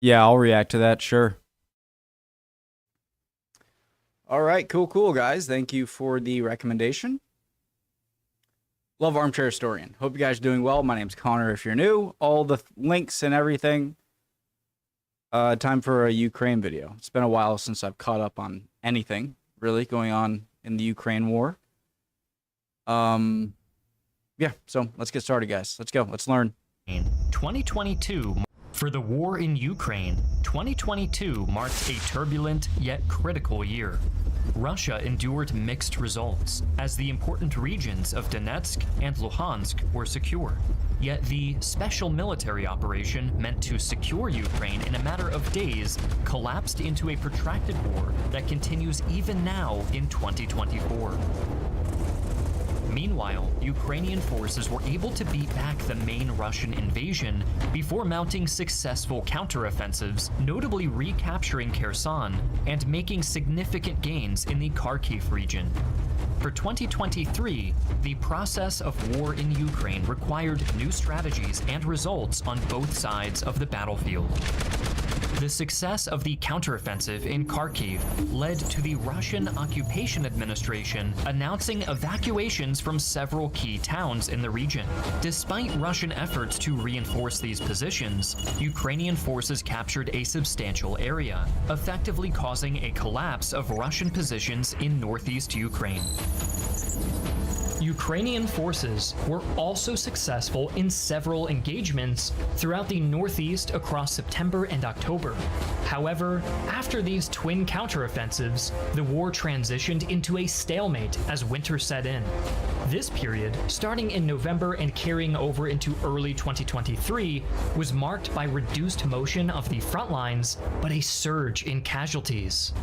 Yeah, I'll react to that, sure. All right, cool, guys. Thank you for the recommendation. Love Armchair Historian. Hope you guys are doing well. My name's Connor if you're new. All the links and everything. Time for a Ukraine video. It's been a while since I've caught up on anything, really, going on in the Ukraine war. Yeah, so let's get started, guys. Let's go. Let's learn. 2022. For the war in Ukraine, 2022 marked a turbulent yet critical year. Russia endured mixed results, as the important regions of Donetsk and Luhansk were secure. Yet the special military operation meant to secure Ukraine in a matter of days collapsed into a protracted war that continues even now in 2024. Meanwhile, Ukrainian forces were able to beat back the main Russian invasion before mounting successful counteroffensives, notably recapturing Kherson and making significant gains in the Kharkiv region. For 2023, the process of war in Ukraine required new strategies and results on both sides of the battlefield. The success of the counteroffensive in Kharkiv led to the Russian Occupation Administration announcing evacuations from several key towns in the region. Despite Russian efforts to reinforce these positions, Ukrainian forces captured a substantial area, effectively causing a collapse of Russian positions in northeast Ukraine. Ukrainian forces were also successful in several engagements throughout the northeast across September and October. However, after these twin counteroffensives, the war transitioned into a stalemate as winter set in. This period, starting in November and carrying over into early 2023, was marked by reduced motion of the front lines, but a surge in casualties.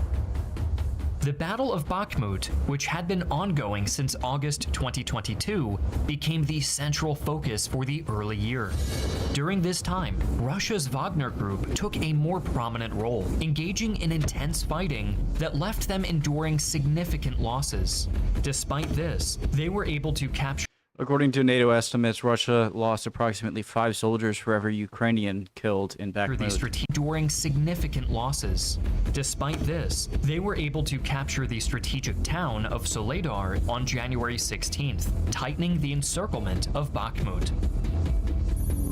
The Battle of Bakhmut, which had been ongoing since August 2022, became the central focus for the early year. During this time, Russia's Wagner Group took a more prominent role, engaging in intense fighting that left them enduring significant losses. Despite this, they were able to capture. According to NATO estimates, Russia lost approximately 5 soldiers for every Ukrainian killed in Bakhmut. Enduring significant losses. Despite this, they were able to capture the strategic town of Soledar on January 16th, tightening the encirclement of Bakhmut.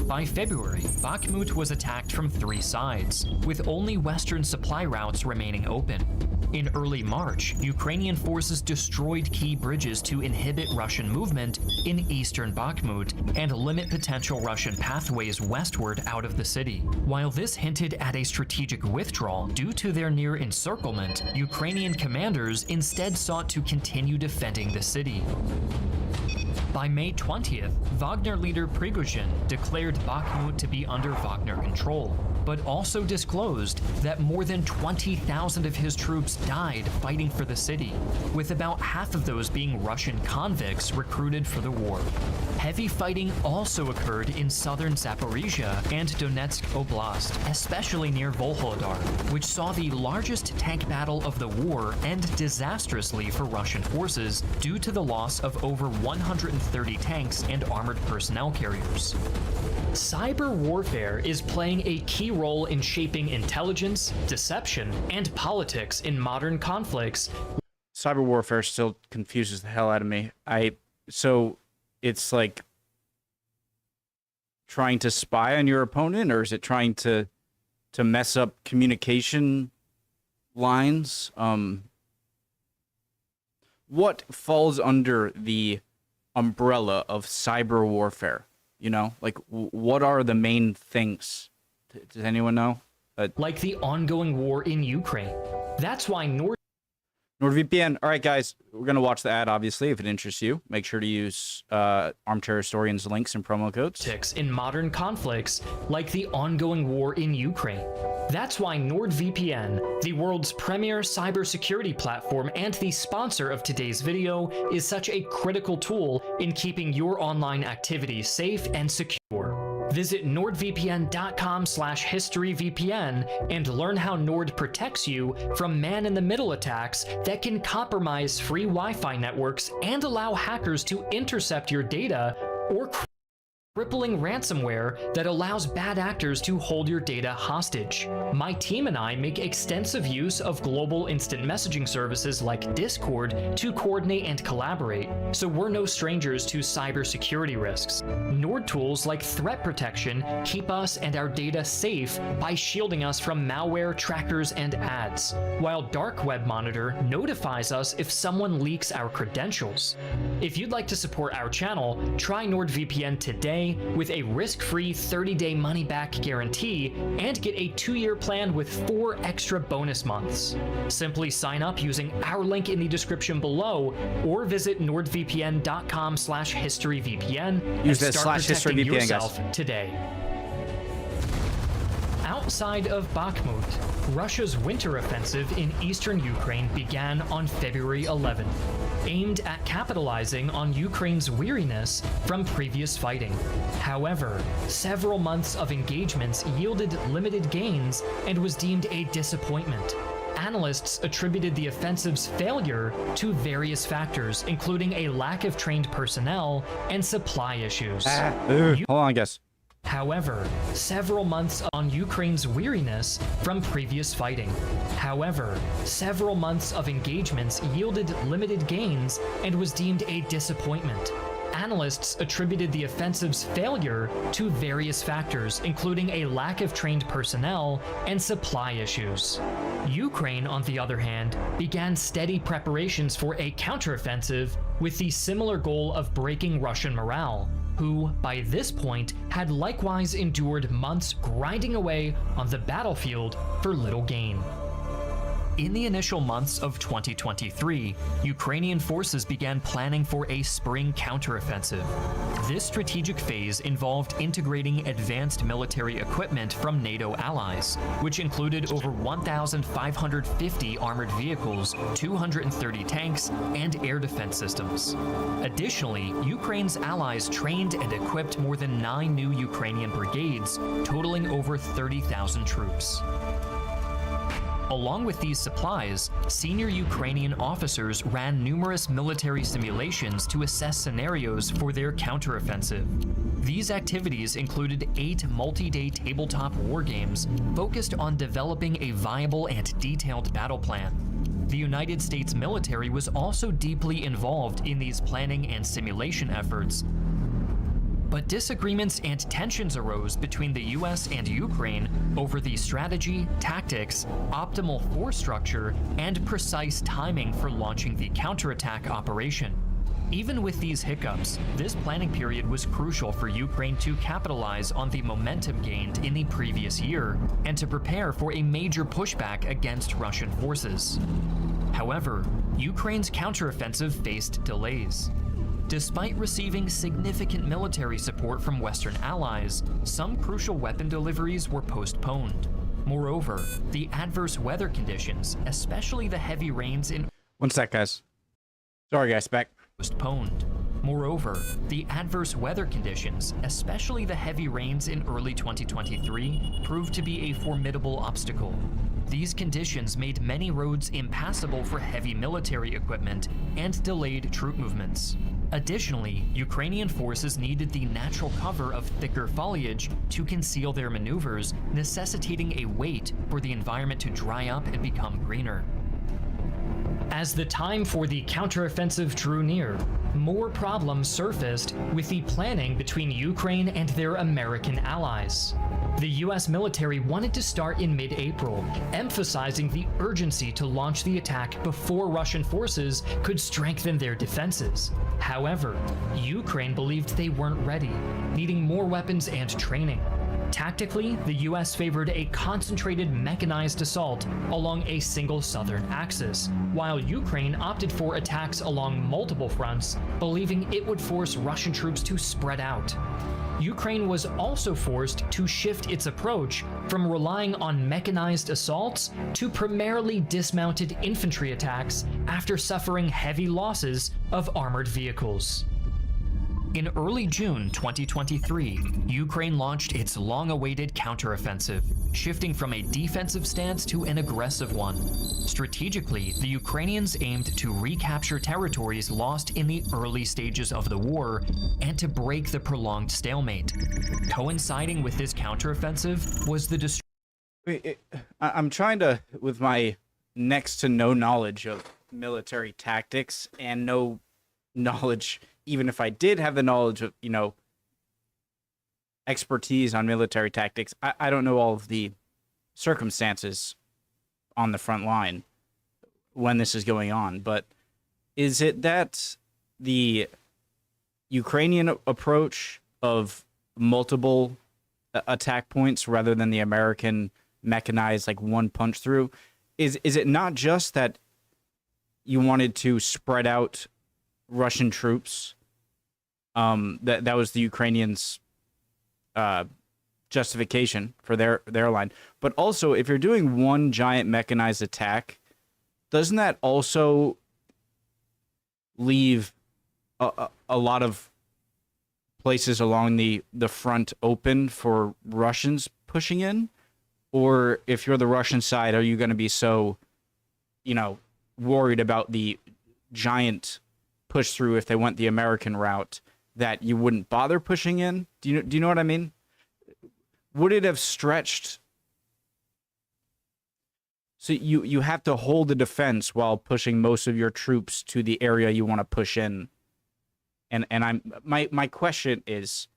By February, Bakhmut was attacked from 3 sides, with only western supply routes remaining open. In early March, Ukrainian forces destroyed key bridges to inhibit Russian movement in eastern Bakhmut and limit potential Russian pathways westward out of the city. While this hinted at a strategic withdrawal due to their near encirclement, Ukrainian commanders instead sought to continue defending the city. By May 20th, Wagner leader Prigozhin declared Bakhmut to be under Wagner control, but also disclosed that more than 20,000 of his troops died fighting for the city, with about half of those being Russian convicts recruited for the war. Heavy fighting also occurred in southern Zaporizhia and Donetsk Oblast, especially near Volhodar, which saw the largest tank battle of the war end disastrously for Russian forces due to the loss of over 130 tanks and armored personnel carriers. Cyber warfare is playing a key role in shaping intelligence, deception, and politics in modern conflicts. Cyber warfare still confuses the hell out of me. So it's like trying to spy on your opponent, or is it trying to mess up communication lines? What falls under the umbrella of cyber warfare? You know, like, what are the main things? Does anyone know? Like the ongoing war in Ukraine. That's why NordVPN. All right, guys, we're going to watch the ad, obviously, if it interests you. Make sure to use Armchair Historian's links and promo codes. In modern conflicts, like the ongoing war in Ukraine. That's why NordVPN, the world's premier cybersecurity platform and the sponsor of today's video, is such a critical tool in keeping your online activity safe and secure. Visit nordvpn.com/historyvpn and learn how Nord protects you from man-in-the-middle attacks that can compromise free Wi-Fi networks and allow hackers to intercept your data or crippling ransomware that allows bad actors to hold your data hostage. My team and I make extensive use of global instant messaging services like Discord to coordinate and collaborate, so we're no strangers to cybersecurity risks. Nord tools like threat protection keep us and our data safe by shielding us from malware, trackers, and ads, while Dark Web Monitor notifies us if someone leaks our credentials. If you'd like to support our channel, try NordVPN today with a risk-free 30-day money-back guarantee and get a 2-year plan with 4 extra bonus months. Simply sign up using our link in the description below or visit nordvpn.com/historyvpn and start protecting yourself today. Outside of Bakhmut, Russia's winter offensive in eastern Ukraine began on February 11th, aimed at capitalizing on Ukraine's weariness from previous fighting. However, several months of engagements yielded limited gains and was deemed a disappointment. Analysts attributed the offensive's failure to various factors, including a lack of trained personnel and supply issues. Hold on, guys. However, several months on Ukraine's weariness from previous fighting. However, several months of engagements yielded limited gains and was deemed a disappointment. Analysts attributed the offensive's failure to various factors, including a lack of trained personnel and supply issues. Ukraine, on the other hand, began steady preparations for a counteroffensive with the similar goal of breaking Russian morale, who, by this point, had likewise endured months grinding away on the battlefield for little gain. In the initial months of 2023, Ukrainian forces began planning for a spring counteroffensive. This strategic phase involved integrating advanced military equipment from NATO allies, which included over 1,550 armored vehicles, 230 tanks, and air defense systems. Additionally, Ukraine's allies trained and equipped more than 9 new Ukrainian brigades, totaling over 30,000 troops. Along with these supplies, senior Ukrainian officers ran numerous military simulations to assess scenarios for their counteroffensive. These activities included 8 multi-day tabletop war games focused on developing a viable and detailed battle plan. The United States military was also deeply involved in these planning and simulation efforts. But disagreements and tensions arose between the US and Ukraine over the strategy, tactics, optimal force structure, and precise timing for launching the counterattack operation. Even with these hiccups, this planning period was crucial for Ukraine to capitalize on the momentum gained in the previous year and to prepare for a major pushback against Russian forces. However, Ukraine's counteroffensive faced delays. Despite receiving significant military support from Western allies, some crucial weapon deliveries were postponed. Moreover, the adverse weather conditions, especially the heavy rains in... One sec, guys. Sorry, guys, back. Postponed. Moreover, the adverse weather conditions, especially the heavy rains in early 2023, proved to be a formidable obstacle. These conditions made many roads impassable for heavy military equipment and delayed troop movements. Additionally, Ukrainian forces needed the natural cover of thicker foliage to conceal their maneuvers, necessitating a wait for the environment to dry up and become greener. As the time for the counteroffensive drew near, more problems surfaced with the planning between Ukraine and their American allies. The US military wanted to start in mid-April, emphasizing the urgency to launch the attack before Russian forces could strengthen their defenses. However, Ukraine believed they weren't ready, needing more weapons and training. Tactically, the US favored a concentrated mechanized assault along a single southern axis, while Ukraine opted for attacks along multiple fronts, believing it would force Russian troops to spread out. Ukraine was also forced to shift its approach from relying on mechanized assaults to primarily dismounted infantry attacks after suffering heavy losses of armored vehicles. In early June 2023, Ukraine launched its long-awaited counteroffensive, shifting from a defensive stance to an aggressive one. Strategically, the Ukrainians aimed to recapture territories lost in the early stages of the war and to break the prolonged stalemate. Coinciding with this counteroffensive was the I'm trying to, with my next to no knowledge of military tactics and no knowledge, even if I did have the knowledge of, expertise on military tactics, I don't know all of the circumstances on the front line when this is going on. But is it that the Ukrainian approach of multiple attack points rather than the American mechanized, like, one punch through? Is it not just that you wanted to spread out Russian troops? That was the Ukrainians' justification for their line. But also, if you're doing one giant mechanized attack, doesn't that also leave a lot of places along the front open for Russians pushing in? Or if you're the Russian side, are you going to be so, worried about the giant push through if they went the American route that you wouldn't bother pushing in? Do you know what I mean? Would it have stretched? So you have to hold the defense while pushing most of your troops to the area you want to push in. And my question is,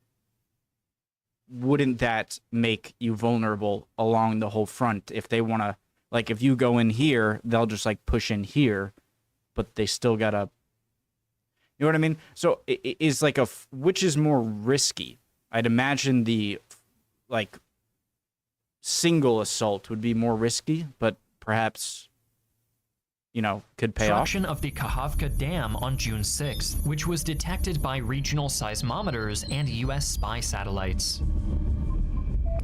wouldn't that make you vulnerable along the whole front if they want to, like, if you go in here, they'll just, like, push in here, but they still gotta, you know what I mean? So it is like which is more risky? I'd imagine the, like, single assault would be more risky, but perhaps, could pay off. Destruction of the Kakhovka Dam on June 6th, which was detected by regional seismometers and U.S. spy satellites.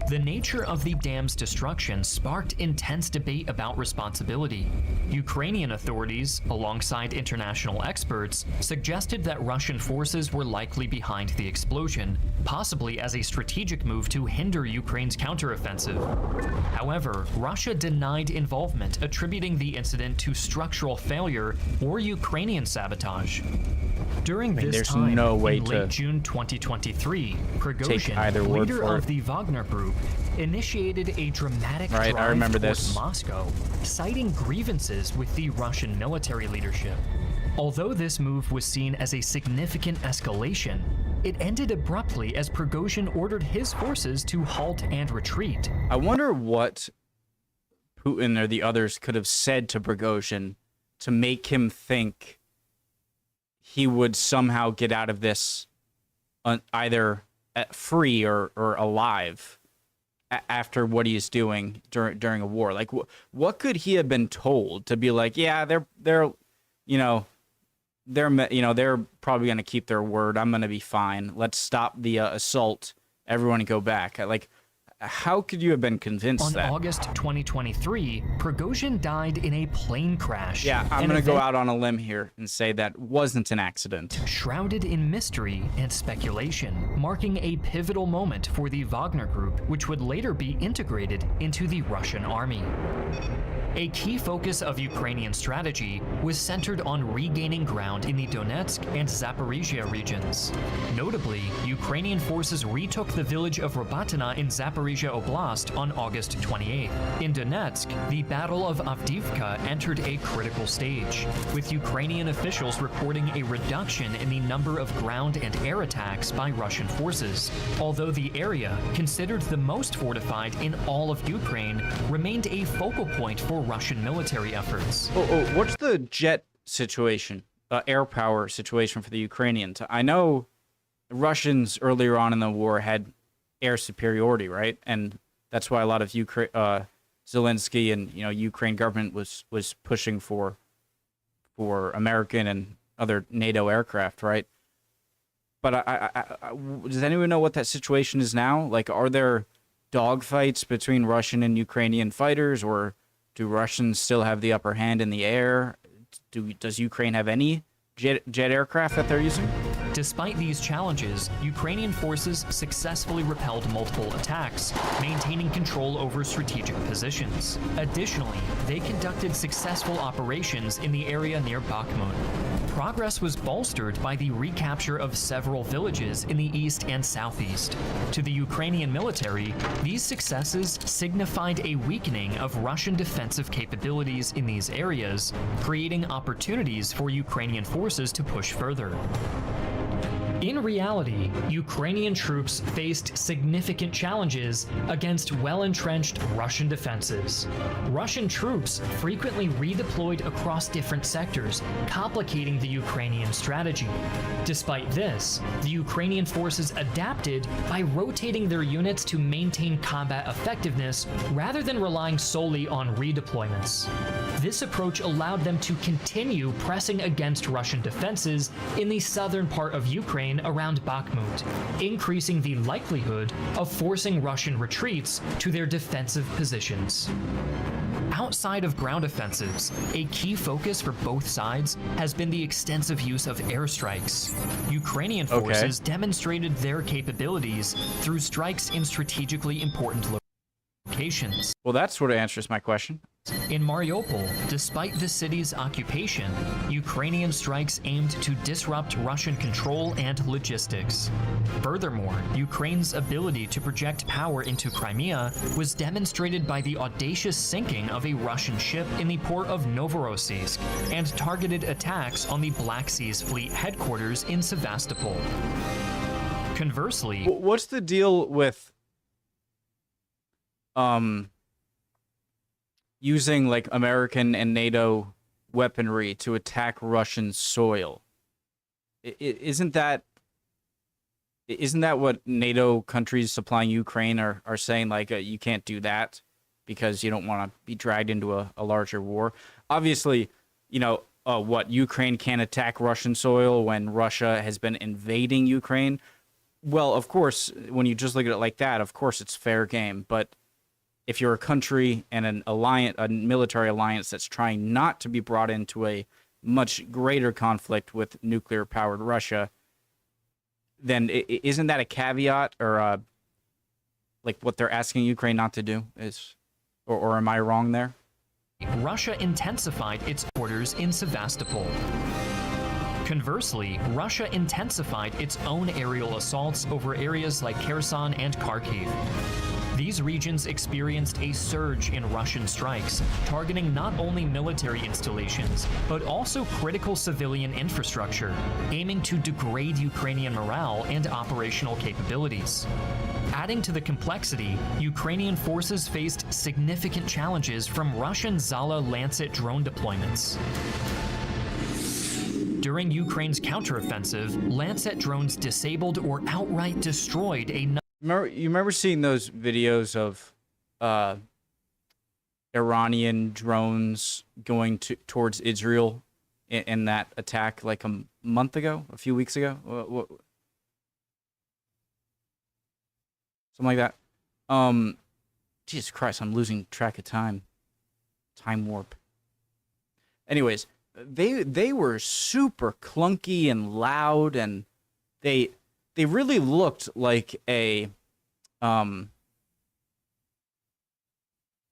The nature of the dam's destruction sparked intense debate about responsibility. Ukrainian authorities, alongside international experts, suggested that Russian forces were likely behind the explosion, possibly as a strategic move to hinder Ukraine's counteroffensive. However, Russia denied involvement, attributing the incident to structural failure or Ukrainian sabotage. During this time, no way in to late June 2023, take either Prigozhin, word leader for of it. the Wagner Group, initiated a dramatic Right, I drive remember towards this. Moscow, citing grievances with the Russian military leadership. Although this move was seen as a significant escalation, it ended abruptly as Prigozhin ordered his forces to halt and retreat. I wonder what Putin or the others could have said to Prigozhin to make him think he would somehow get out of this either free or alive after what he is doing during a war. Like, what could he have been told to be like, yeah, they're probably going to keep their word. I'm going to be fine. Let's stop the assault. Everyone go back. Like, how could you have been convinced that? On August 2023, Prigozhin died in a plane crash. Yeah, I'm going to go out on a limb here and say that wasn't an accident. Shrouded in mystery and speculation, marking a pivotal moment for the Wagner Group, which would later be integrated into the Russian army. A key focus of Ukrainian strategy was centered on regaining ground in the Donetsk and Zaporizhia regions. Notably, Ukrainian forces retook the village of Robatina in Zaporizhia Oblast on August 28th. In Donetsk, the Battle of Avdiivka entered a critical stage, with Ukrainian officials reporting a reduction in the number of ground and air attacks by Russian forces, although the area, considered the most fortified in all of Ukraine, remained a focal point for Russian military efforts. What's the jet situation, air power situation for the Ukrainians? I know Russians earlier on in the war had air superiority, right? And that's why a lot of Zelensky and Ukraine government was pushing for American and other NATO aircraft, right? But does anyone know what that situation is now? Like, are there dogfights between Russian and Ukrainian fighters, or do Russians still have the upper hand in the air? Does Ukraine have any jet aircraft that they're using? Despite these challenges, Ukrainian forces successfully repelled multiple attacks, maintaining control over strategic positions. Additionally, they conducted successful operations in the area near Bakhmut. Progress was bolstered by the recapture of several villages in the east and southeast. To the Ukrainian military, these successes signified a weakening of Russian defensive capabilities in these areas, creating opportunities for Ukrainian forces to push further. In reality, Ukrainian troops faced significant challenges against well-entrenched Russian defenses. Russian troops frequently redeployed across different sectors, complicating the Ukrainian strategy. Despite this, the Ukrainian forces adapted by rotating their units to maintain combat effectiveness rather than relying solely on redeployments. This approach allowed them to continue pressing against Russian defenses in the southern part of Ukraine around Bakhmut, increasing the likelihood of forcing Russian retreats to their defensive positions. Outside of ground offensives, a key focus for both sides has been the extensive use of airstrikes. Ukrainian forces demonstrated their capabilities through strikes in strategically important locations. Well, that sort of answers my question. In Mariupol, despite the city's occupation, Ukrainian strikes aimed to disrupt Russian control and logistics. Furthermore, Ukraine's ability to project power into Crimea was demonstrated by the audacious sinking of a Russian ship in the port of Novorossiysk and targeted attacks on the Black Sea's fleet headquarters in Sevastopol. Conversely, what's the deal with using like American and NATO weaponry to attack Russian soil? Isn't that what NATO countries supplying Ukraine are saying? Like, you can't do that because you don't want to be dragged into a larger war. Obviously, you know, what, Ukraine can't attack Russian soil when Russia has been invading Ukraine? Well, of course, when you just look at it like that, of course it's fair game. But if you're a country and a military alliance that's trying not to be brought into a much greater conflict with nuclear-powered Russia, then isn't that a caveat, or like what they're asking Ukraine not to do? Or am I wrong there? Russia intensified its orders in Sevastopol. Conversely, Russia intensified its own aerial assaults over areas like Kherson and Kharkiv. These regions experienced a surge in Russian strikes, targeting not only military installations, but also critical civilian infrastructure, aiming to degrade Ukrainian morale and operational capabilities. Adding to the complexity, Ukrainian forces faced significant challenges from Russian Zala Lancet drone deployments. During Ukraine's counteroffensive, Lancet drones disabled or outright destroyed a You remember seeing those videos of Iranian drones going towards Israel in that attack like a few weeks ago? Something like that. Jesus Christ, I'm losing track of time. Time warp. Anyways, they were super clunky and loud, and they really looked like a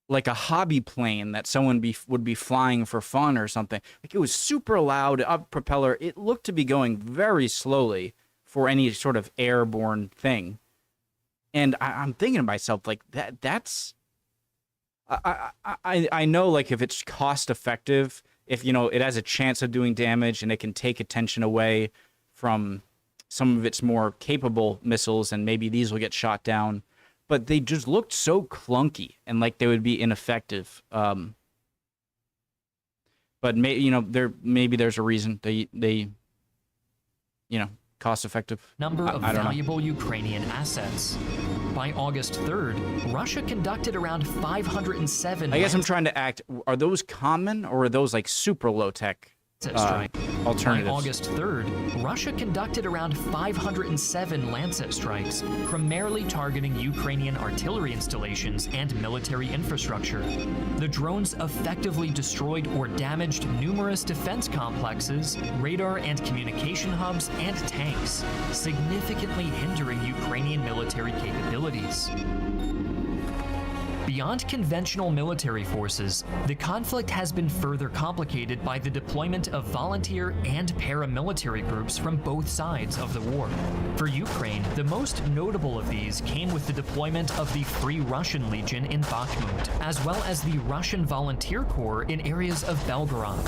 hobby plane that someone would be flying for fun or something. Like, it was super loud, up propeller. It looked to be going very slowly for any sort of airborne thing. And I'm thinking to myself, like, that's I know, like, if it's cost effective, if, you know, it has a chance of doing damage and it can take attention away from some of its more capable missiles, and maybe these will get shot down. But they just looked so clunky and like they would be ineffective. But maybe there's a reason they cost effective. Number of valuable Ukrainian assets. By August 3rd, Russia conducted around 507. I guess I'm trying to act. Are those common, or are those like super low tech strike. alternatives. By August 3rd, Russia conducted around 507 Lancet strikes, primarily targeting Ukrainian artillery installations and military infrastructure. The drones effectively destroyed or damaged numerous defense complexes, radar and communication hubs, and tanks, significantly hindering Ukrainian military capabilities. Beyond conventional military forces, the conflict has been further complicated by the deployment of volunteer and paramilitary groups from both sides of the war. For Ukraine, the most notable of these came with the deployment of the Free Russian Legion in Bakhmut, as well as the Russian Volunteer Corps in areas of Belgorod.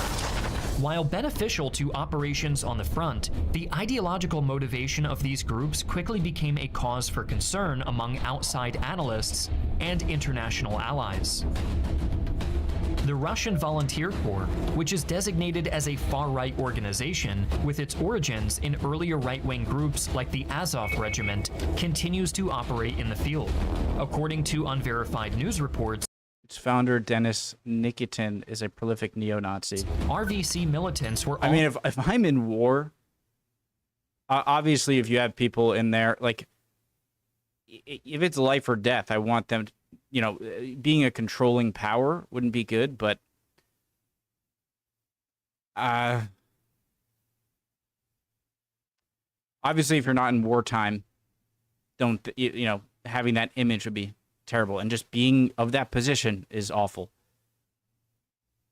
While beneficial to operations on the front, the ideological motivation of these groups quickly became a cause for concern among outside analysts and international allies. The Russian Volunteer Corps, which is designated as a far-right organization with its origins in earlier right-wing groups like the Azov Regiment, continues to operate in the field. According to unverified news reports, its founder, Denis Nikitin, is a prolific neo-Nazi. RVC militants were... I mean, if I'm in war, obviously if you have people in there, like, if it's life or death, I want them to, you know, being a controlling power wouldn't be good, but obviously if you're not in wartime, don't, you know, having that image would be terrible, and just being of that position is awful.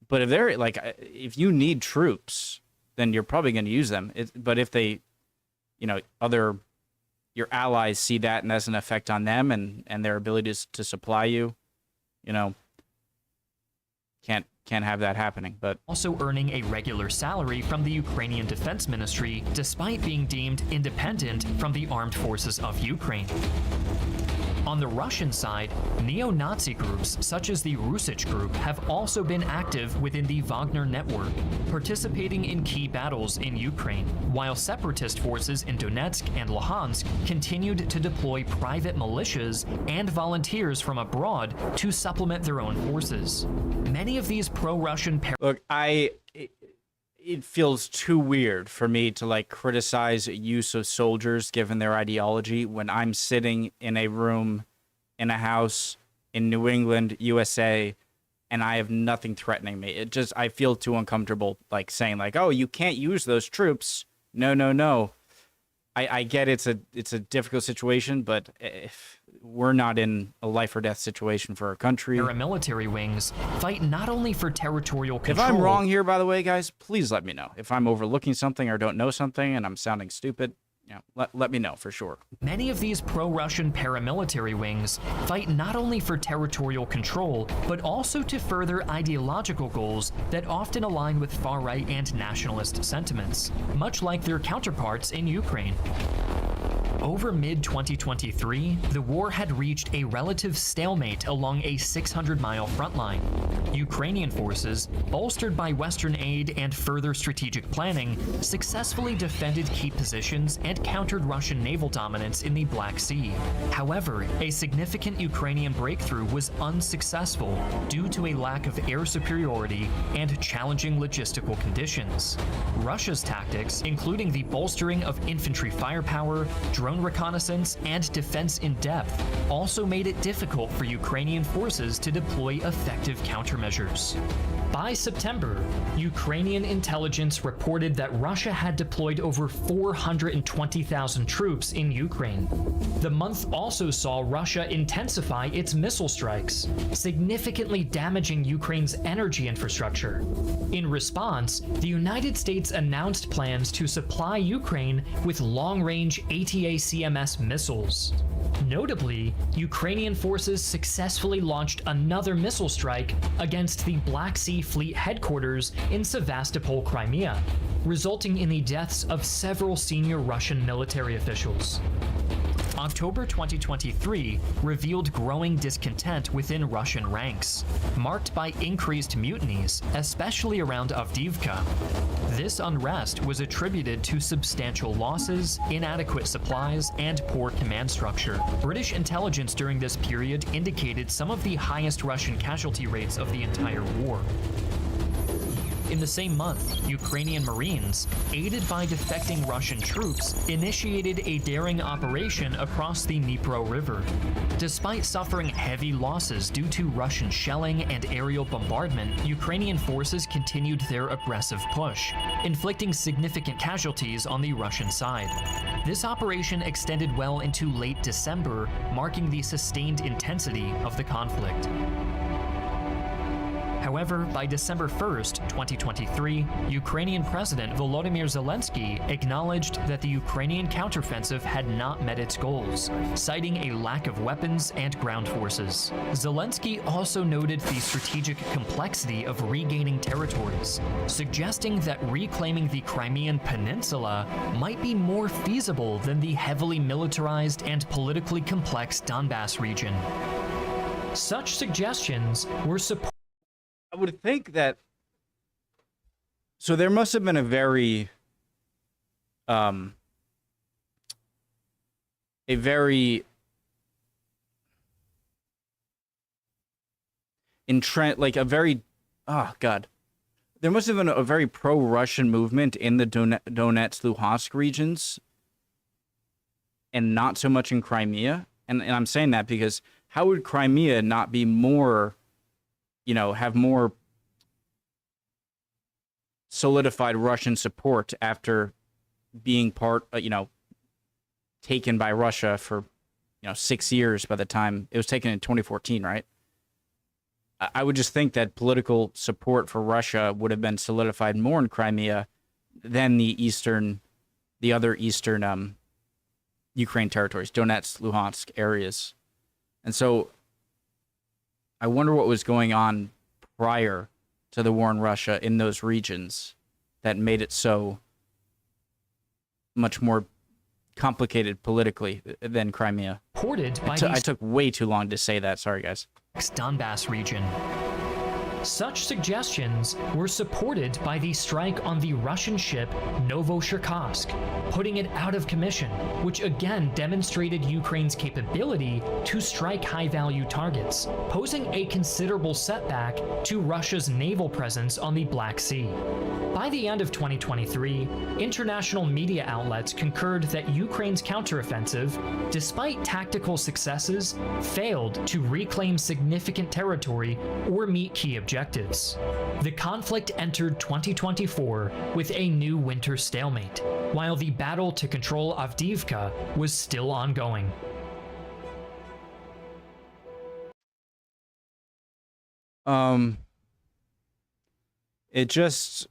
But if they're like, if you need troops, then you're probably going to use them. But if they, you know, your allies see that and that's an effect on them and their ability to supply you, you know, can't have that happening. But also earning a regular salary from the Ukrainian Defense Ministry, despite being deemed independent from the armed forces of Ukraine. On the Russian side, neo-Nazi groups such as the Rusich Group have also been active within the Wagner network, participating in key battles in Ukraine, while separatist forces in Donetsk and Luhansk continued to deploy private militias and volunteers from abroad to supplement their own forces. Many of these pro-Russian... Look, it feels too weird for me to like criticize use of soldiers given their ideology when I'm sitting in a room in a house in New England, USA, and I have nothing threatening me. I feel too uncomfortable like saying like, oh, you can't use those troops. No. I get it's a difficult situation, but if we're not in a life or death situation for our country. Paramilitary wings fight not only for territorial control. If I'm wrong here, by the way, guys, please let me know. If I'm overlooking something or don't know something and I'm sounding stupid, you know, let me know for sure. Many of these pro-Russian paramilitary wings fight not only for territorial control, but also to further ideological goals that often align with far-right and nationalist sentiments, much like their counterparts in Ukraine. Over mid-2023, the war had reached a relative stalemate along a 600-mile front line. Ukrainian forces, bolstered by Western aid and further strategic planning, successfully defended key positions and countered Russian naval dominance in the Black Sea. However, a significant Ukrainian breakthrough was unsuccessful due to a lack of air superiority and challenging logistical conditions. Russia's tactics, including the bolstering of infantry firepower, drone reconnaissance, and defense in depth, also made it difficult for Ukrainian forces to deploy effective countermeasures. By September, Ukrainian intelligence reported that Russia had deployed over 420,000 troops in Ukraine. The month also saw Russia intensify its missile strikes, significantly damaging Ukraine's energy infrastructure. In response, the United States announced plans to supply Ukraine with long-range ATACMS missiles. Notably, Ukrainian forces successfully launched another missile strike against the Black Sea Fleet headquarters in Sevastopol, Crimea, resulting in the deaths of several senior Russian military officials. October 2023 revealed growing discontent within Russian ranks, marked by increased mutinies, especially around Avdiivka. This unrest was attributed to substantial losses, inadequate supplies, and poor command structure. British intelligence during this period indicated some of the highest Russian casualty rates of the entire war. In the same month, Ukrainian Marines, aided by defecting Russian troops, initiated a daring operation across the Dnipro River. Despite suffering heavy losses due to Russian shelling and aerial bombardment, Ukrainian forces continued their aggressive push, inflicting significant casualties on the Russian side. This operation extended well into late December, marking the sustained intensity of the conflict. However, by December 1st, 2023, Ukrainian President Volodymyr Zelensky acknowledged that the Ukrainian counteroffensive had not met its goals, citing a lack of weapons and ground forces. Zelensky also noted the strategic complexity of regaining territories, suggesting that reclaiming the Crimean Peninsula might be more feasible than the heavily militarized and politically complex Donbass region. Such suggestions were supported. I would think that. So there must have been a very, like a very oh God, there must have been a very pro-Russian movement in the Donetsk, Luhansk regions, and not so much in Crimea. And I'm saying that because how would Crimea not be more, have more solidified Russian support after being taken by Russia for, 6 years by the time it was taken in 2014, right? I would just think that political support for Russia would have been solidified more in Crimea than the other eastern Ukraine territories, Donetsk, Luhansk areas. And so I wonder what was going on prior to the war in Russia in those regions that made it so much more complicated politically than Crimea. I took way too long to say that. Sorry, guys. Donbass region. Such suggestions were supported by the strike on the Russian ship Novosibirsk, putting it out of commission, which again demonstrated Ukraine's capability to strike high-value targets, posing a considerable setback to Russia's naval presence on the Black Sea. By the end of 2023, international media outlets concurred that Ukraine's counteroffensive, despite tactical successes, failed to reclaim significant territory or meet key objectives. The conflict entered 2024 with a new winter stalemate, while the battle to control Avdiivka was still ongoing. It just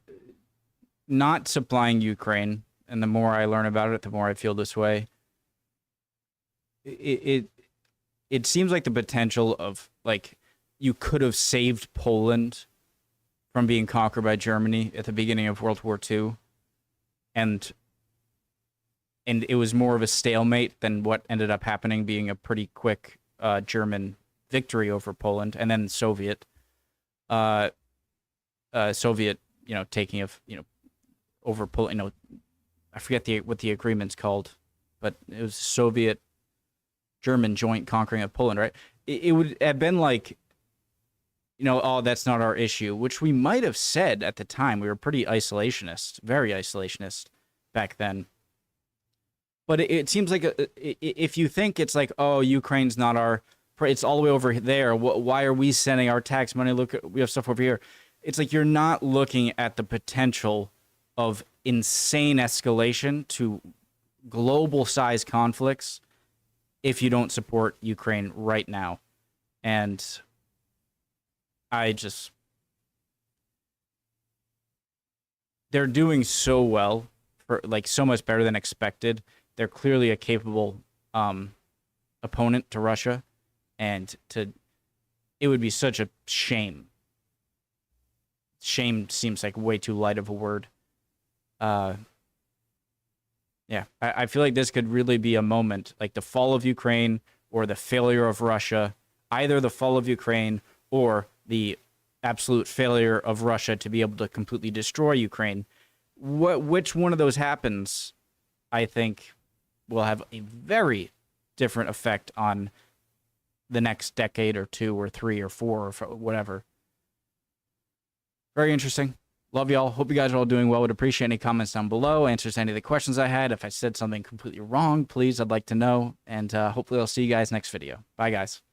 not supplying Ukraine, and the more I learn about it, the more I feel this way. It seems like the potential of, like, you could have saved Poland from being conquered by Germany at the beginning of World War II, and it was more of a stalemate than what ended up happening, being a pretty quick German victory over Poland, and then Soviet, taking of over Poland. I forget what the agreement's called, but it was Soviet German joint conquering of Poland, right? It would have been like, oh, that's not our issue, which we might have said at the time. We were pretty isolationist, very isolationist back then. But it seems like if you think it's like, oh, Ukraine's not it's all the way over there. Why are we sending our tax money? Look, we have stuff over here. It's like you're not looking at the potential of insane escalation to global size conflicts if you don't support Ukraine right now. And they're doing so well, for like so much better than expected. They're clearly a capable opponent to Russia, and it would be such a shame. Shame seems like way too light of a word. Yeah, I feel like this could really be a moment, like the fall of Ukraine or the failure of Russia, either the fall of Ukraine or the absolute failure of Russia to be able to completely destroy Ukraine. Which one of those happens, I think, will have a very different effect on the next decade or 2 or 3 or 4 or whatever. Very interesting. Love y'all. Hope you guys are all doing well. Would appreciate any comments down below. Answers to any of the questions I had. If I said something completely wrong, please, I'd like to know. And hopefully I'll see you guys next video. Bye, guys.